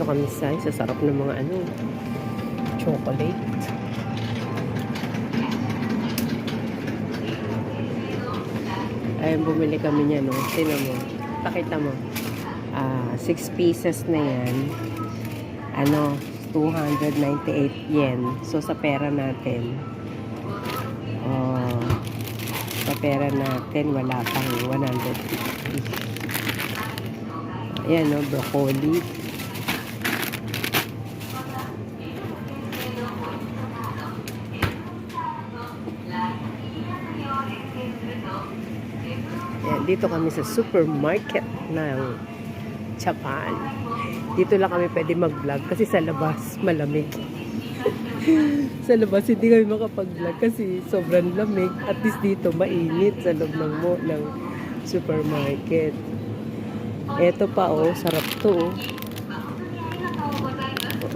kami sa sarap ng mga ano, chocolate. Ayun, bumili kami niya, no? Tingnan mo. Pakita mo. 6 pieces na yan. Ano, 298 yen. So, sa pera natin, sa pera natin, wala pang 150. Ayan, no? Broccoli. Ayan, dito kami sa supermarket ng Japan. Dito lang kami pwede mag-vlog kasi sa labas malamig. Sa labas hindi kami makapag-vlog kasi sobrang lamig. At least dito mainit sa loob ng supermarket. Eto pa, oh, sarap to,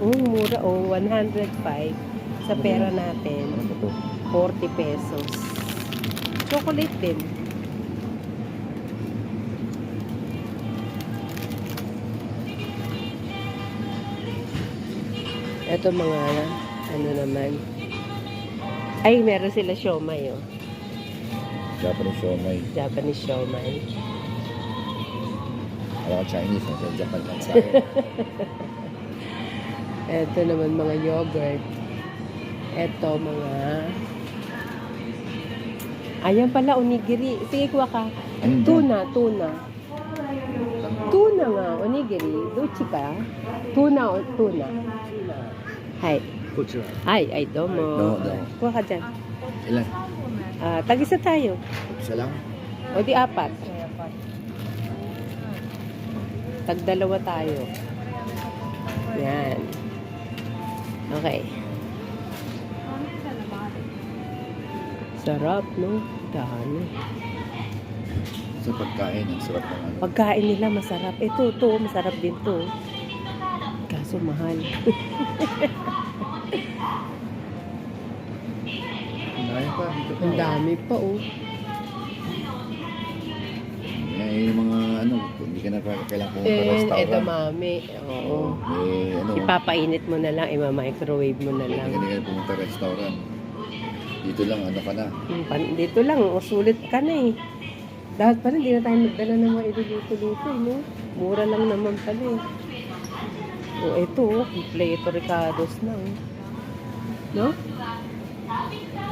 oh. Mura, oh, 105 sa pera natin. 40 pesos. Chocolate din. Ito mga, ano naman. Ay, meron sila siomay, oh. Japanese siomay. Japanese siomay. Alam ko Chinese, nasa Japan lang sa akin. Ito naman mga yogurt. Ito mga... Ayan pala, onigiri. Sige, kuha ka. Tuna. Tuna nga, onigiri. Luchi ka. Tuna. Hai. Ay, domo. Kuha ka dyan. Ilan? Tag-isa tayo. Isa lang? O di 4. Tag-2 tayo. Yan. Okay. Sarap, no? Dami. Sa pagkain, ang sarap ng ano. Pagkain nila masarap. Ito, masarap din to. Kaso mahal. Ang dami pa, oh. Yung mga ano, hindi ka na kailangan pumunta sa restaurant. Ito, mami. Oo. Ano, Ipapainit mo na lang, ima-microwave mo na lang. Hindi ka na pumunta sa restaurant. Dito lang, ano ka na. Dito lang, sulit ka na eh. Dapat pala, hindi na tayo magdala ng mga iluluto-luto, no? Mura lang naman pala eh. O, ito, kompleto Ricardo's na, oh. No?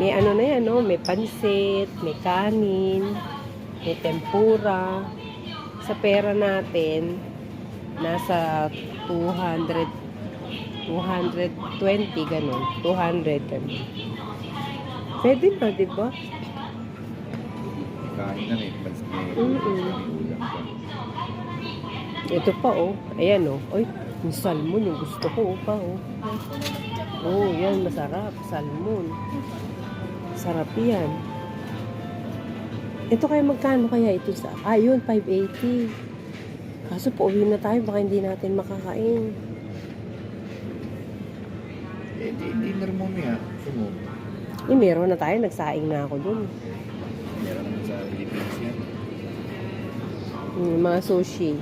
May ano na yan, no? May pansit, may kanin, may tempura. Sa pera natin, nasa 220, ganun. 200, ganun. Pwede na, di ba? Kain na may pansit. Ito pa, oh. Ayan, oh. Ay, yung salmon, yung gusto ko, oh, pa, oh. Oh, yan, masarap. Salmon. Sarap yan. Ito kaya magkano kaya ito sa... yun, 580. Kaso pauwi na tayo, baka hindi natin makakain. Hindi na rin mo niya. Sumo. Meron na tayo, nagsaing na ako dun. Meron naman sa Philippines yan. Mga sushi.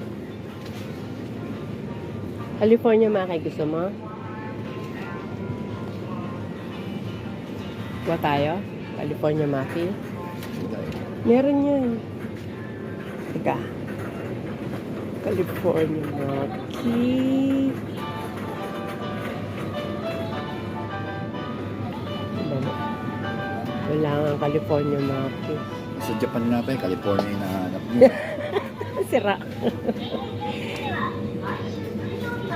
California Maki, gusto mo? Kuha tayo? California Maki? Meron yan. Teka. California Maki. Wala nga California Maki. Sa Japan nga tayo, California yung nahanap mo. Sira.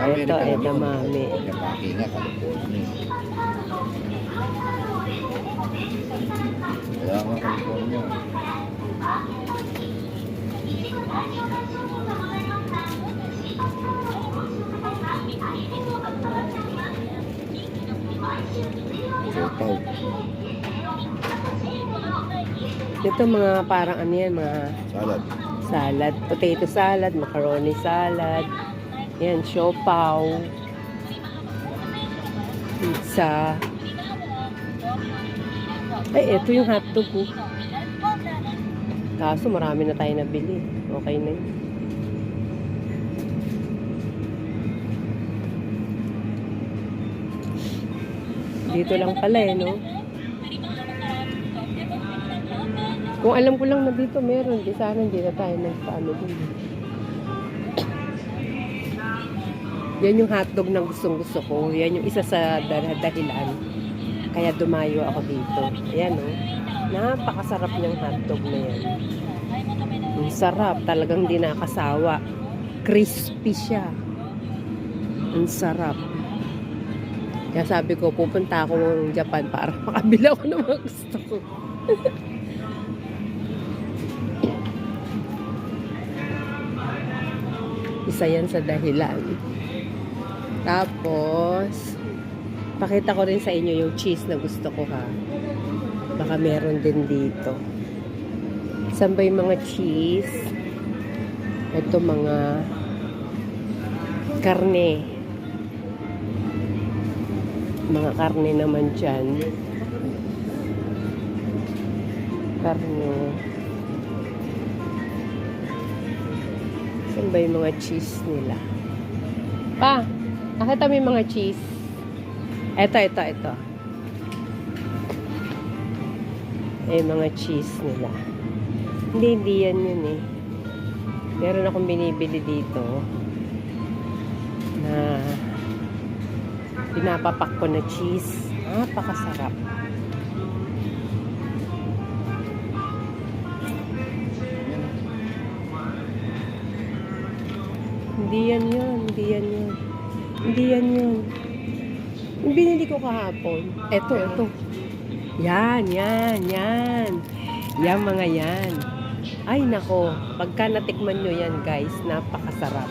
Ito, mami. California Maki nga, California. Wala nga California. Siopaw. Ito mga parang ano yan, mga salad. Potato salad, macaroni salad. Yan, siopaw. Pizza. Ay, ito yung hotdog ko. Kaso marami na tayo nabili. Okay na yun. Dito lang pala eh, no? Kung alam ko lang na dito meron, di sana hindi na tayo nagpaano din. Yan yung hotdog na gustong-gusto ko. Yan yung isa sa dahilan. Kaya dumayo ako dito. Ayan, no? Napakasarap niyang hotdog na yan. Ang sarap. Talagang di nakasawa. Crispy siya. Ang sarap. Kaya sabi ko, pupunta ako ng Japan para makabila ko ng mga gusto ko. Isa yan sa dahilan. Tapos, pakita ko rin sa inyo yung cheese na gusto ko ha. Baka meron din dito. Saan ba yung mga cheese? Ito mga karne. Mga karne naman dyan. Karne. Saan ba yung mga cheese nila? Pa, nakita mo yung mga cheese? Ito. Eh, mga cheese nila. Hindi yan yun eh. Meron akong binibili dito na pinapapak ko na cheese. Napakasarap. Hindi yan yun. Yung binili ko kahapon. Ito. Yan. Yan mga yan. Ay nako, pagka natikman nyo yan guys, napakasarap.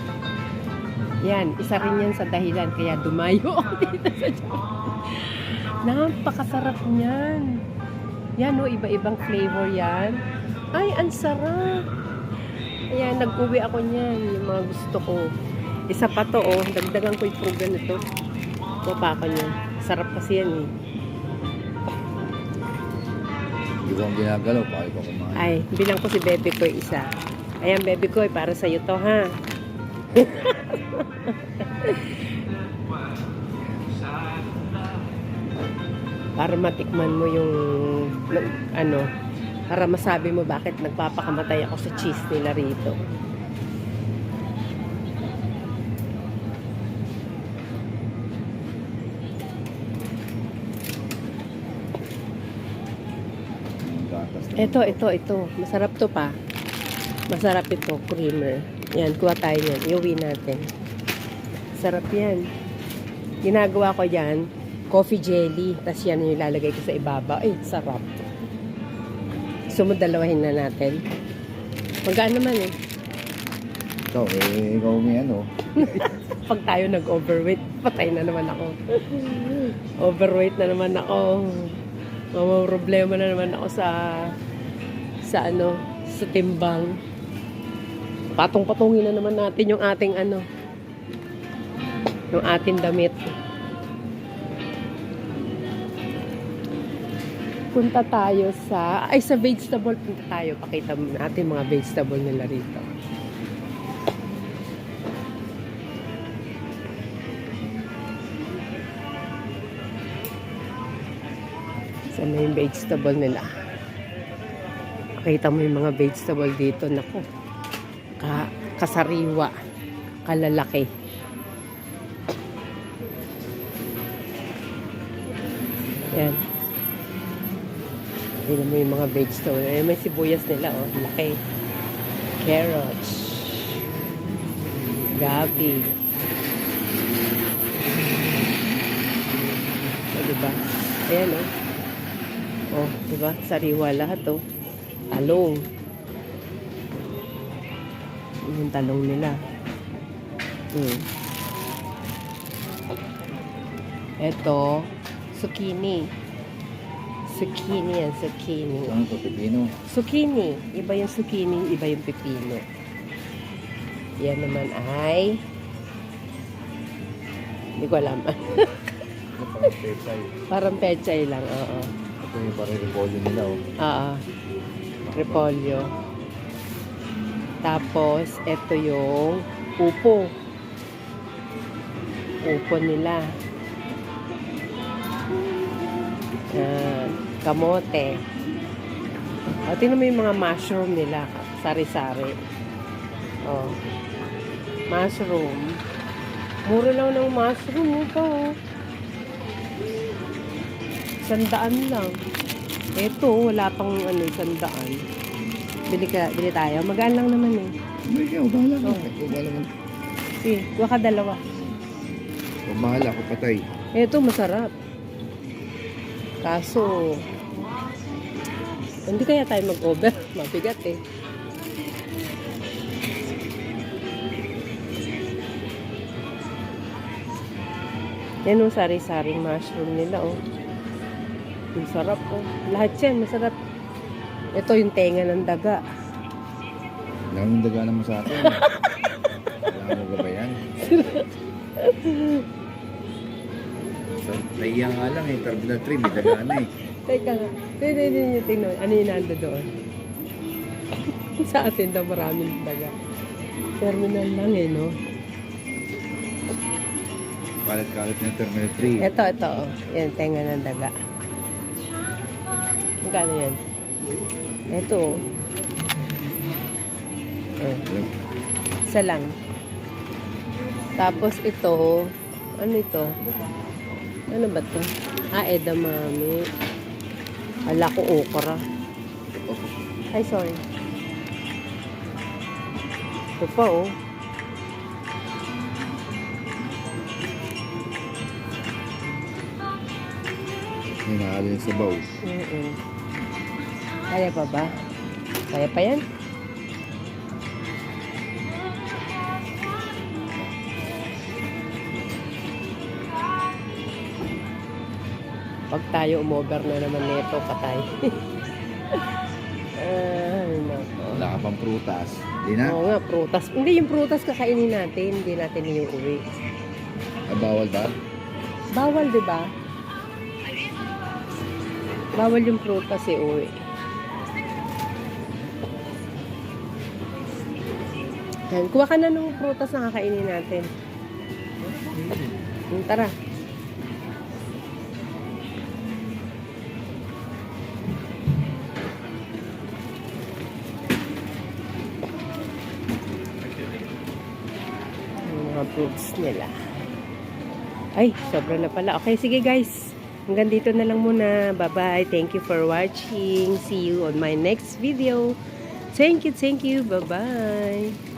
Yan, isa rin yan sa dahilan kaya dumayo ako dito sa Japan. Napakasarap niyan. Yan o, iba-ibang flavor yan. Ay, ang sarap. Ayan, nag-uwi ako niyan, yung mga gusto ko. Isa pa to oh, dagdagan ko yung program nito. Baba ko niyan. Sarap kasi yan eh. Hindi ko ang ginagalaw, pakay ko kumain. Ay, bilang ko si Bebe ko isa. Ayan, Bebe ko, para sa'yo to, ha? Para matikman mo yung, ano, para masabi mo bakit nagpapakamatay ako sa cheese nila rito. Ito. Masarap to pa. Masarap ito, creamer. Yan, kuha tayo yan. Iuwi natin. Sarap yan. Ginagawa ko yan, coffee jelly. Tapos yan yung ilalagay ko sa ibaba. Ay, sarap. Sumudalawahin na natin. Magaan naman eh. Ikaw may ano. Pag tayo nag-overweight, patay na naman ako. Overweight na naman ako. May problema na naman ako sa timbang. Patong-patungin na naman natin yung ating yung ating damit. Punta tayo sa vegetable. Punta tayo. Pakita natin mga vegetable nila rito. Saan na yung vegetable nila? Pakita mo yung mga vegetable dito. Naku. Kasariwa. Kalalaki. Yan. Tignan mo yung mga vegetable. Ayan, may sibuyas nila, oh. Laki. Carrots. Gabi. O, diba? Ayan, oh. Oh, diba? Sariwa lahat, oh. Talong. Yung talong nila. Ito, zucchini. Zucchini yan, zucchini. Ano to, pipino? Zucchini. Iba yung zucchini, iba yung pipino. Yan naman ay... Hindi ko alam. Parang pechay. Parang pechay lang, oo. Ito yung parang repolyo nila, oh. Oo. Repolyo. Tapos, ito yung upo. Upo nila. Yan. Kamote. O, tingnan mo yung mga mushroom nila. Sari-sari. O. Mushroom. Mura lang ng mushroom mo pa, oh. 100 lang. Ito, wala pang 100. Bili tayo. Magaan lang naman eh. Hindi ka, bahala ka. Oh. Ikaw bahala mo. Sige, kuha ka dalawa. Ikaw bahala, ako patay. Ito, masarap. Kaso, hindi kaya tayo mag-over. Mabigat eh. Yan yung sari-saring mushroom nila, oh. Ang sarap, oh. Lahat yan, masarap. Ito yung tenga ng daga. Daming daga naman sa akin. Wala mo ba yan? So, naiya nga lang eh. Terminal 3, may daga na eh. Teka nga. Tingnan. Ano yung nando doon? Sa atin daw maraming daga. Terminal lang eh, no? Kalat-kalat ng Terminal 3. Ito. Oh. Yan, tenga ng daga. Magkano yan? Ito, oh. Isa lang. Tapos ito, ano ito? Ano ba ito? Edamame. Ala ko okra. Ay, sorry. Ito pa, oh. Hinahalo yung sabaw. Kaya pa ba? Kaya pa yan? Pag tayo umover na naman nito, patay. Ay, nako. Wala ka pang prutas. Di na? Oo nga, prutas. Hindi, yung prutas kakainin natin. Hindi natin iuwi. Bawal ba? Bawal, di ba? Bawal yung prutas iuwi. Yan, kuha ka na ng prutas na kakainin natin. Tara. Mga fruits nila. Ay, sobra na pala. Okay, sige guys. Hanggang dito na lang muna. Bye-bye. Thank you for watching. See you on my next video. Thank you. Bye-bye.